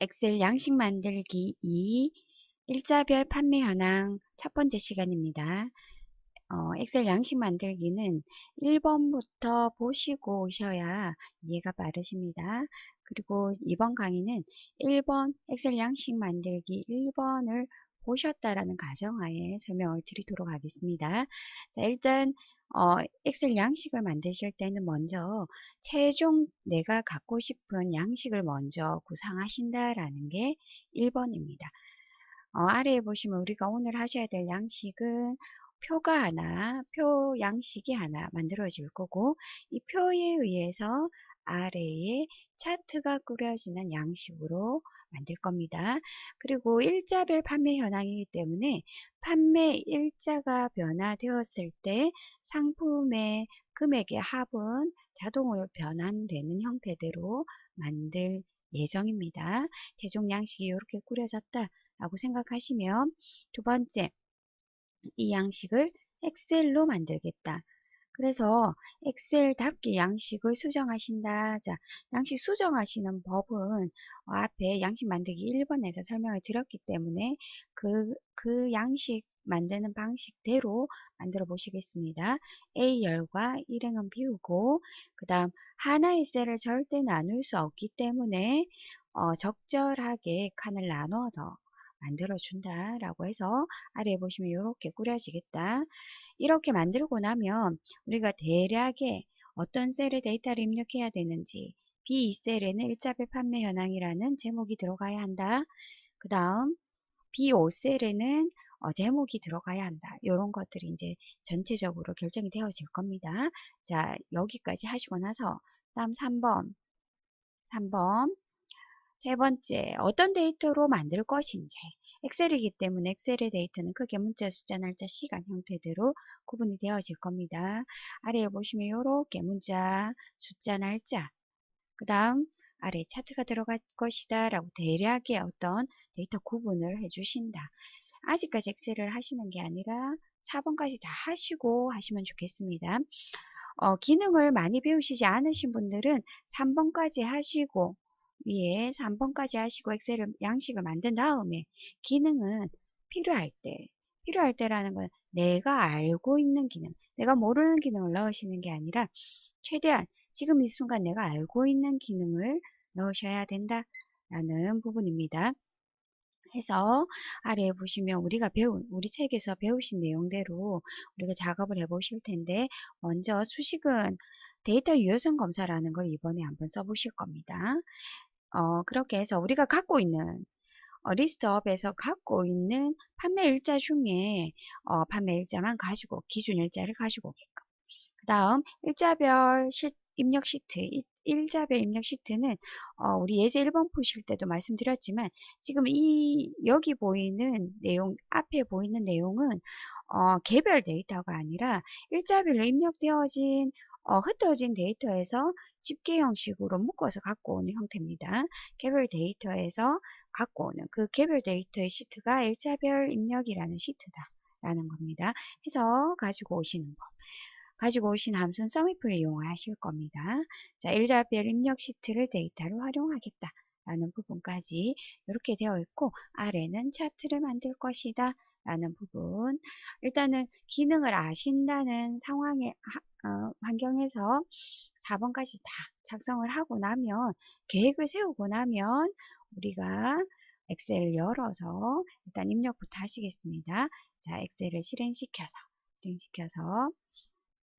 엑셀 양식 만들기 2 일자별 판매 현황 첫 번째 시간입니다. 엑셀 양식 만들기는 1번부터 보시고 오셔야 이해가 빠르십니다. 그리고 이번 강의는 1번 엑셀 양식 만들기 1번을 보셨다라는 가정하에 설명을 드리도록 하겠습니다. 자, 일단 엑셀 양식을 만드실 때는 먼저 최종 내가 갖고 싶은 양식을 먼저 구상하신다라는 게 1번입니다. 아래에 보시면 우리가 오늘 하셔야 될 양식은 표가 하나, 표 양식이 하나 만들어질 거고, 이 표에 의해서 아래에 차트가 꾸려지는 양식으로 만들 겁니다. 그리고 일자별 판매 현황이기 때문에 판매 일자가 변화되었을 때 상품의 금액의 합은 자동으로 변환되는 형태대로 만들 예정입니다. 최종 양식이 이렇게 꾸려졌다 라고 생각하시면, 두 번째, 이 양식을 엑셀로 만들겠다. 그래서 엑셀답게 양식을 수정하신다. 자, 양식 수정하시는 법은 앞에 양식 만들기 1번에서 설명을 드렸기 때문에 그 양식 만드는 방식대로 만들어 보시겠습니다. A열과 일행은 비우고, 그 다음 하나의 셀을 절대 나눌 수 없기 때문에 적절하게 칸을 나눠서 만들어 준다라고 해서 아래에 보시면 이렇게 꾸려지겠다. 이렇게 만들고 나면 우리가 대략의 어떤 셀에 데이터를 입력해야 되는지, B2셀에는 일자별 판매 현황이라는 제목이 들어가야 한다. 그 다음 B5셀에는 제목이 들어가야 한다. 이런 것들이 이제 전체적으로 결정이 되어질 겁니다. 자, 여기까지 하시고 나서 다음 3번 세 번째, 어떤 데이터로 만들 것인지. 엑셀이기 때문에 엑셀의 데이터는 크게 문자, 숫자, 날짜, 시간 형태대로 구분이 되어질 겁니다. 아래에 보시면 이렇게 문자, 숫자, 날짜, 그 다음 아래에 차트가 들어갈 것이다 라고 대략의 어떤 데이터 구분을 해주신다. 아직까지 엑셀을 하시는 게 아니라 4번까지 다 하시고 하시면 좋겠습니다. 기능을 많이 배우시지 않으신 분들은 3번까지 하시고, 위에 3번까지 하시고 엑셀을 양식을 만든 다음에 기능은 필요할 때라는 건 내가 알고 있는 기능, 내가 모르는 기능을 넣으시는 게 아니라 최대한 지금 이 순간 내가 알고 있는 기능을 넣으셔야 된다라는 부분입니다. 해서 아래에 보시면 우리 책에서 배우신 내용대로 우리가 작업을 해 보실 텐데, 먼저 수식은 데이터 유효성 검사라는 걸 이번에 한번 써보실 겁니다. 그렇게 해서 우리가 갖고 있는 리스트업에서 갖고 있는 판매 일자 중에 판매 일자만 가지고 기준 일자를 가지고 오게끔. 그 다음 일자별 입력 시트, 일자별 입력 시트는 우리 예제 1번 푸실 때도 말씀드렸지만, 지금 여기 보이는 내용, 앞에 보이는 내용은 개별 데이터가 아니라 일자별로 입력되어진 흩어진 데이터에서 집계 형식으로 묶어서 갖고 오는 형태입니다. 개별 데이터에서 갖고 오는 그 개별 데이터의 시트가 일자별 입력이라는 시트다라는 겁니다. 해서 가지고 오시는 법. 가지고 오신 함수는 sumif를 이용하실 겁니다. 자, 일자별 입력 시트를 데이터로 활용하겠다 라는 부분까지 이렇게 되어 있고, 아래는 차트를 만들 것이다 라는 부분. 일단은 기능을 아신다는 환경에서 4번까지 다 작성을 하고 나면, 계획을 세우고 나면 우리가 엑셀을 열어서 일단 입력부터 하시겠습니다. 자, 엑셀을 실행시켜서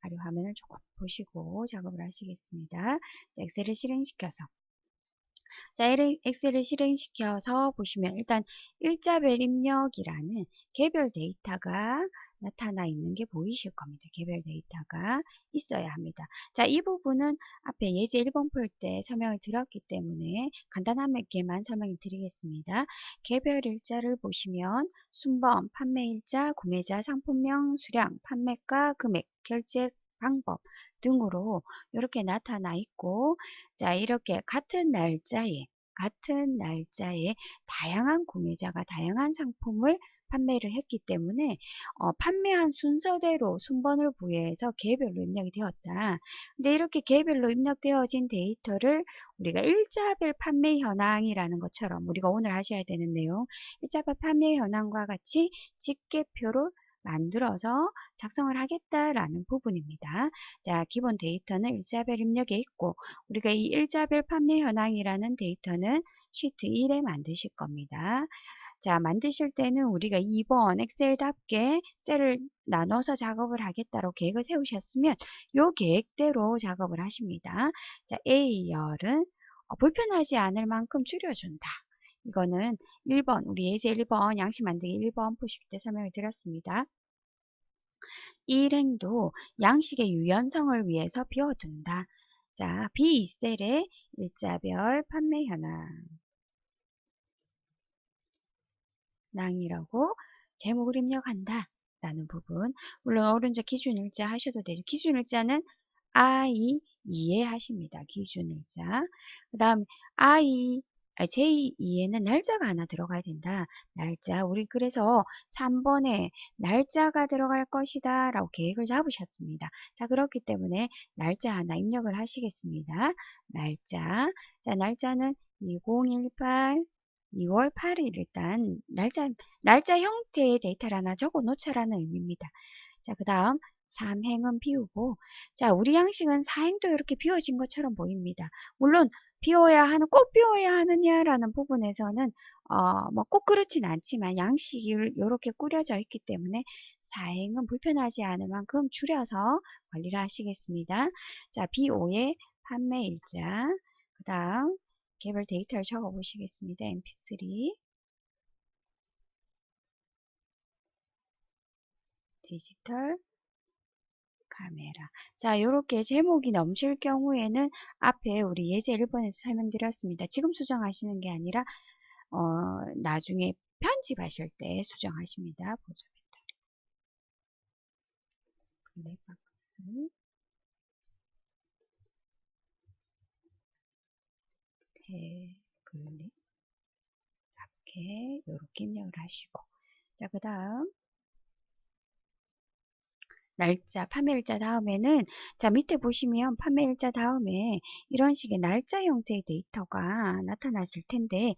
아래 화면을 조금 보시고 작업을 하시겠습니다. 자, 엑셀을 실행시켜서 엑셀을 실행시켜서 보시면 일단 일자별 입력이라는 개별 데이터가 나타나 있는 게 보이실 겁니다. 개별 데이터가 있어야 합니다. 자, 이 부분은 앞에 예제 1번 풀 때 설명을 드렸기 때문에 간단하게만 설명을 드리겠습니다. 개별 일자를 보시면 순번, 판매일자, 구매자, 상품명, 수량, 판매가, 금액, 결제 방법 등으로 이렇게 나타나 있고, 자, 이렇게 같은 날짜에 같은 날짜에 다양한 구매자가 다양한 상품을 판매를 했기 때문에 판매한 순서대로 순번을 부여해서 개별로 입력이 되었다. 근데 이렇게 개별로 입력되어진 데이터를 우리가 일자별 판매 현황이라는 것처럼 우리가 오늘 하셔야 되는 내용, 일자별 판매 현황과 같이 집계표를 만들어서 작성을 하겠다라는 부분입니다. 자, 기본 데이터는 일자별 입력에 있고 우리가 이 일자별 판매 현황이라는 데이터는 시트 1에 만드실 겁니다. 자, 만드실 때는 우리가 2번 엑셀답게 셀을 나눠서 작업을 하겠다고 계획을 세우셨으면 이 계획대로 작업을 하십니다. 자, A열은 불편하지 않을 만큼 줄여준다. 이거는 1번, 우리 예제 1번, 양식 만들기 1번 푸실 때 설명을 드렸습니다. 이 일행도 양식의 유연성을 위해서 비워둔다. 자, B2셀의 일자별 판매 현황이라고 제목을 입력한다. 라는 부분. 물론 오른쪽 기준일자 하셔도 되죠. 기준일자는 I, 2에 하십니다. 기준일자. 그 다음 제2에는 날짜가 하나 들어가야 된다. 날짜. 우리 그래서 3번에 날짜가 들어갈 것이다. 라고 계획을 잡으셨습니다. 자, 그렇기 때문에 날짜 하나 입력을 하시겠습니다. 날짜. 자, 날짜는 2018 2월 8일 일단 날짜 형태의 데이터를 하나 적어 놓자라는 의미입니다. 자, 그 다음 3행은 비우고, 자, 우리 양식은 4행도 이렇게 비워진 것처럼 보입니다. 물론 꼭 비워야 하느냐라는 부분에서는 뭐 꼭 그렇진 않지만 양식이 이렇게 꾸려져 있기 때문에 4행은 불편하지 않을 만큼 줄여서 관리를 하시겠습니다. 자, B5의 판매 일자, 그 다음 개별 데이터를 적어 보시겠습니다. mp3 디지털 카메라. 자, 이렇게 제목이 넘칠 경우에는 앞에 우리 예제 1번에서 설명드렸습니다. 지금 수정하시는 게 아니라 나중에 편집하실 때 수정하십니다. 보조 배터리 블랙박스 태블릿 이렇게 입력을 하시고, 자, 그 다음 날짜, 판매일자 다음에는, 자, 밑에 보시면 판매일자 다음에 이런 식의 날짜 형태의 데이터가 나타났을 텐데,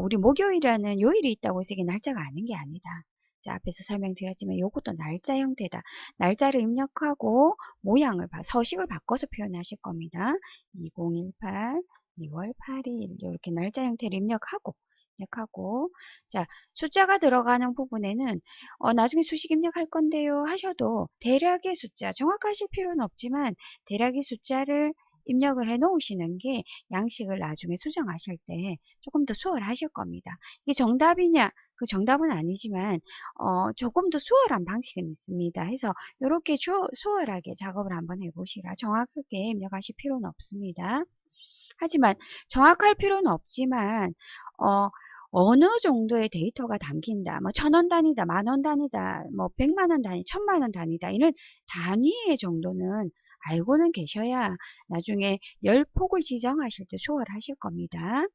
우리 목요일이라는 요일이 있다고 해서 이게 날짜가 아닌 게 아니다. 자, 앞에서 설명드렸지만 이것도 날짜 형태다. 날짜를 입력하고 모양을, 서식을 바꿔서 표현하실 겁니다. 2018, 2월 8일 이렇게 날짜 형태를 입력하고, 자, 숫자가 들어가는 부분에는 나중에 수식 입력할 건데요 하셔도 대략의 숫자, 정확하실 필요는 없지만 대략의 숫자를 입력을 해 놓으시는 게 양식을 나중에 수정하실 때 조금 더 수월하실 겁니다. 이게 정답이냐? 그 정답은 아니지만 조금 더 수월한 방식은 있습니다. 해서 이렇게 수월하게 작업을 한번 해보시라. 정확하게 입력하실 필요는 없습니다. 하지만 정확할 필요는 없지만 어느 정도의 데이터가 담긴다. 뭐 1,000원 단위다, 10,000원 단위다, 뭐 100만원 단위, 1,000만원 단위다. 이런 단위의 정도는 알고는 계셔야 나중에 열폭을 지정하실 때 수월하실 겁니다.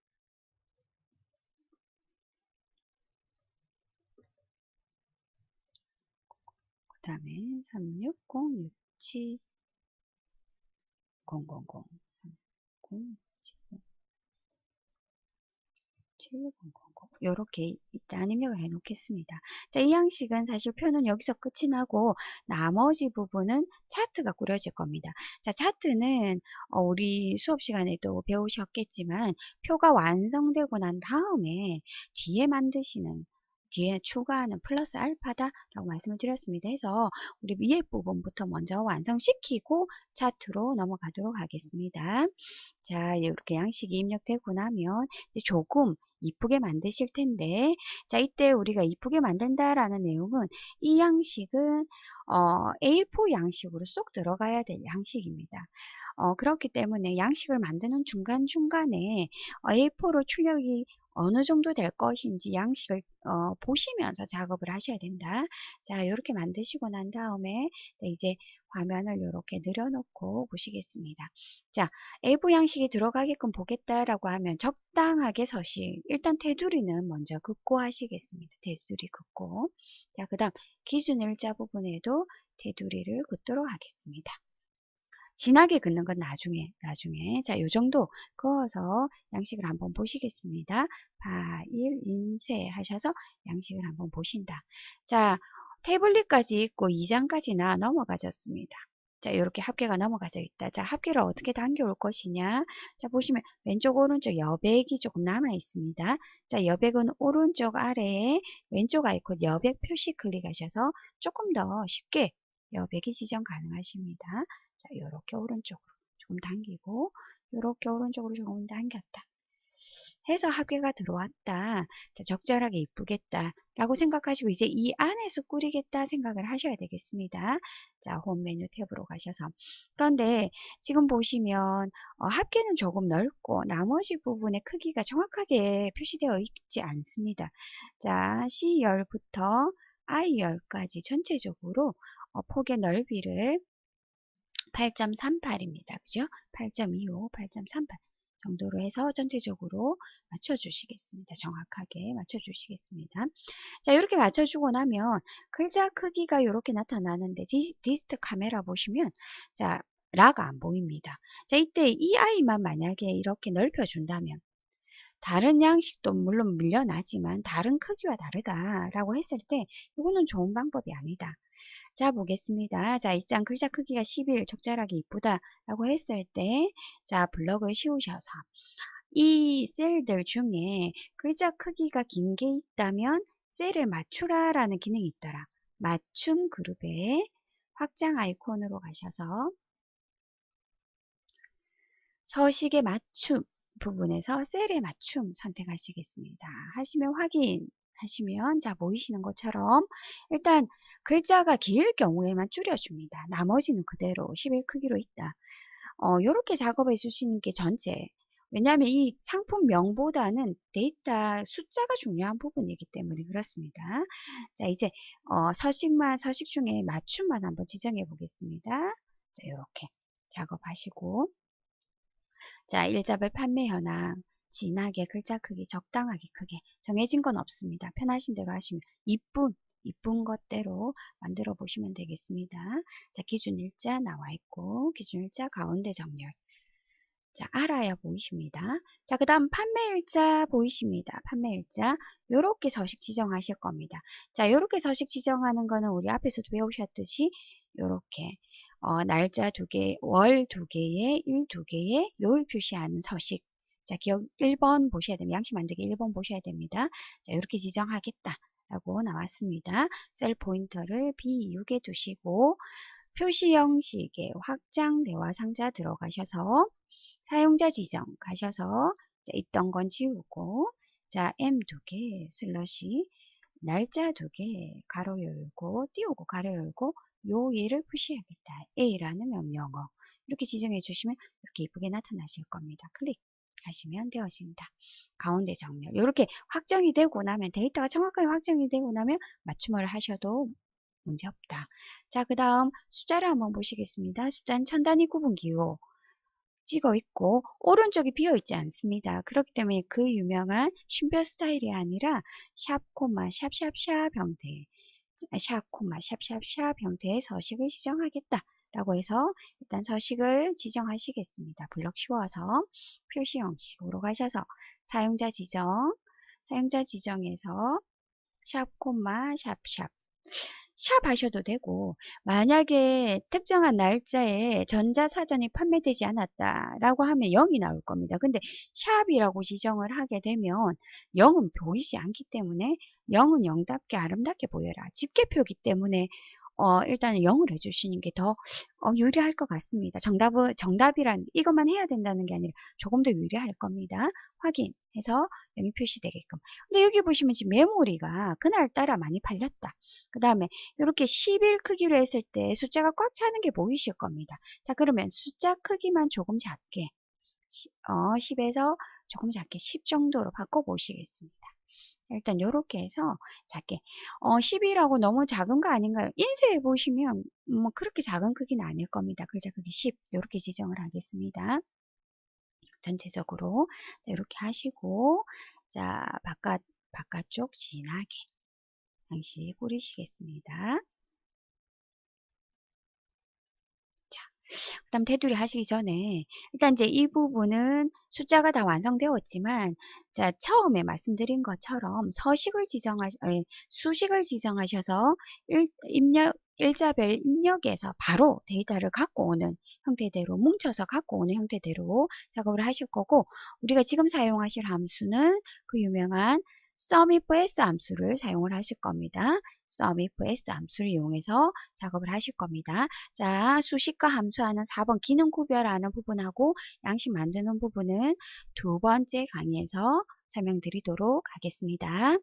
그 다음에 36067 000 이렇게 일단 입력을 해 놓겠습니다. 자, 이 양식은 사실 표는 여기서 끝이 나고 나머지 부분은 차트가 꾸려질 겁니다. 자, 차트는 우리 수업 시간에도 배우셨겠지만 표가 완성되고 난 다음에 뒤에 추가하는 플러스 알파다라고 말씀을 드렸습니다. 해서 우리 위에 부분부터 먼저 완성시키고 차트로 넘어가도록 하겠습니다. 자, 이렇게 양식이 입력되고 나면 이제 조금 이쁘게 만드실 텐데, 자, 이때 우리가 이쁘게 만든다라는 내용은 이 양식은 A4 양식으로 쏙 들어가야 될 양식입니다. 그렇기 때문에 양식을 만드는 중간중간에 A4로 출력이 어느 정도 될 것인지 양식을 보시면서 작업을 하셔야 된다. 자, 이렇게 만드시고 난 다음에 이제 화면을 이렇게 늘려놓고 보시겠습니다. 자, A4 양식이 들어가게끔 보겠다라고 하면 적당하게 서식, 일단 테두리는 먼저 긋고 하시겠습니다. 테두리 긋고. 자, 그 다음 기준 일자 부분에도 테두리를 긋도록 하겠습니다. 진하게 긋는 건 나중에. 자, 요 정도 그어서 양식을 한번 보시겠습니다. 파일, 인쇄 하셔서 양식을 한번 보신다. 자, 태블릿까지 있고 2장까지나 넘어가졌습니다. 자, 이렇게 합계가 넘어가져 있다. 자, 합계를 어떻게 당겨올 것이냐. 자, 보시면 왼쪽, 오른쪽 여백이 조금 남아 있습니다. 자, 여백은 오른쪽 아래에 왼쪽 아이콘 여백 표시 클릭하셔서 조금 더 쉽게 여백이 지정 가능하십니다. 자, 요렇게 오른쪽으로 조금 당기고, 요렇게 오른쪽으로 조금 당겼다. 해서 합계가 들어왔다. 자, 적절하게 이쁘겠다. 라고 생각하시고 이제 이 안에서 꾸리겠다 생각을 하셔야 되겠습니다. 자, 홈 메뉴 탭으로 가셔서. 그런데 지금 보시면 합계는 조금 넓고 나머지 부분의 크기가 정확하게 표시되어 있지 않습니다. 자, C열부터 I열까지 전체적으로 폭의 넓이를 8.38입니다. 그죠? 8.25, 8.38 정도로 해서 전체적으로 맞춰주시겠습니다. 정확하게 맞춰주시겠습니다. 자, 이렇게 맞춰주고 나면 글자 크기가 이렇게 나타나는데 디스트 카메라 보시면 자, 라가 안 보입니다. 자, 이때 이 아이만 만약에 이렇게 넓혀준다면 다른 양식도 물론 밀려나지만 다른 크기와 다르다라고 했을 때 이거는 좋은 방법이 아니다. 자, 보겠습니다. 자, 이 장 글자 크기가 11 적절하게 이쁘다 라고 했을 때, 자, 블럭을 씌우셔서 이 셀들 중에 글자 크기가 긴 게 있다면 셀을 맞추라 라는 기능이 있더라. 맞춤 그룹에 확장 아이콘으로 가셔서 서식의 맞춤 부분에서 셀의 맞춤 선택하시겠습니다. 하시면 확인하시면 자, 보이시는 것처럼 일단 글자가 길 경우에만 줄여줍니다. 나머지는 그대로 11 크기로 있다. 요렇게 작업해 주시는 게 전체. 왜냐하면 이 상품명보다는 데이터 숫자가 중요한 부분이기 때문에 그렇습니다. 자, 이제 서식 중에 맞춤만 한번 지정해 보겠습니다. 자, 요렇게 작업하시고 자, 일자별 판매 현황, 진하게 글자 크기 적당하게 크게 정해진 건 없습니다. 편하신 대로 하시면 이쁜 것대로 만들어 보시면 되겠습니다. 자, 기준 일자 나와 있고 기준 일자 가운데 정렬. 자, 알아야 보이십니다. 자, 그 다음 판매일자 보이십니다. 판매일자 요렇게 서식 지정하실 겁니다. 자, 요렇게 서식 지정하는 거는 우리 앞에서도 배우셨듯이 요렇게 날짜 2개, 월 2개에 일 2개에 요일 표시하는 서식. 자, 기억 1번 보셔야 됩니다. 양식 만들기 1번 보셔야 됩니다. 자, 이렇게 지정하겠다 라고 나왔습니다. 셀 포인터를 B6에 두시고 표시 형식의 확장 대화 상자 들어가셔서 사용자 지정 가셔서 자, 있던 건 지우고 자, M 2개 슬러시 날짜 2개 가로 열고 띄우고 가로 열고 요일을 표시하겠다. A라는 명령어 이렇게 지정해 주시면 이렇게 이쁘게 나타나실 겁니다. 클릭하시면 되어집니다. 가운데 정렬 이렇게 확정이 되고 나면 데이터가 정확하게 확정이 되고 나면 맞춤을 하셔도 문제없다. 자, 그 다음 숫자를 한번 보시겠습니다. 숫자는 천단위 구분 기호 찍어 있고 오른쪽이 비어 있지 않습니다. 그렇기 때문에 그 유명한 쉼표 스타일이 아니라 샵 코마 샵샵샵 형태 샵 코마 샵샵샵 형태의 서식을 지정하겠다 라고 해서 일단 서식을 지정하시겠습니다. 블럭 씌워서 표시 형식으로 가셔서 사용자 지정에서 샵 코마 샵샵 샵 하셔도 되고 만약에 특정한 날짜에 전자사전이 판매되지 않았다 라고 하면 0이 나올 겁니다. 근데 샵이라고 지정을 하게 되면 0은 보이지 않기 때문에 0은 0답게 아름답게 보여라. 집계표이기 때문에 일단은 0을 해주시는 게 더 유리할 것 같습니다. 정답이란 이것만 해야 된다는 게 아니라 조금 더 유리할 겁니다. 확인해 해서 여기 표시되게끔. 근데 여기 보시면 지금 메모리가 그날따라 많이 팔렸다. 그 다음에 이렇게 10일 크기로 했을 때 숫자가 꽉 차는 게 보이실 겁니다. 자, 그러면 숫자 크기만 조금 작게 10에서 조금 작게 10 정도로 바꿔보시겠습니다. 일단 이렇게 해서 작게 10이라고 너무 작은 거 아닌가요? 인쇄해 보시면 뭐 그렇게 작은 크기는 아닐 겁니다. 그래서 그게 10 이렇게 지정을 하겠습니다. 전체적으로 이렇게 하시고 자 바깥쪽 진하게 양식 뿌리시겠습니다. 그다음 테두리 하시기 전에 일단 이제 이 부분은 숫자가 다 완성되었지만 자 처음에 말씀드린 것처럼 수식을 지정하셔서 일자별 입력에서 바로 데이터를 갖고 오는 형태대로 뭉쳐서 갖고 오는 형태대로 작업을 하실 거고 우리가 지금 사용하실 함수는 그 유명한 sumifs 함수를 사용을 하실 겁니다. sumifs 함수를 이용해서 작업을 하실 겁니다. 자, 수식과 함수하는 4번 기능 구별하는 부분하고 양식 만드는 부분은 두 번째 강의에서 설명드리도록 하겠습니다.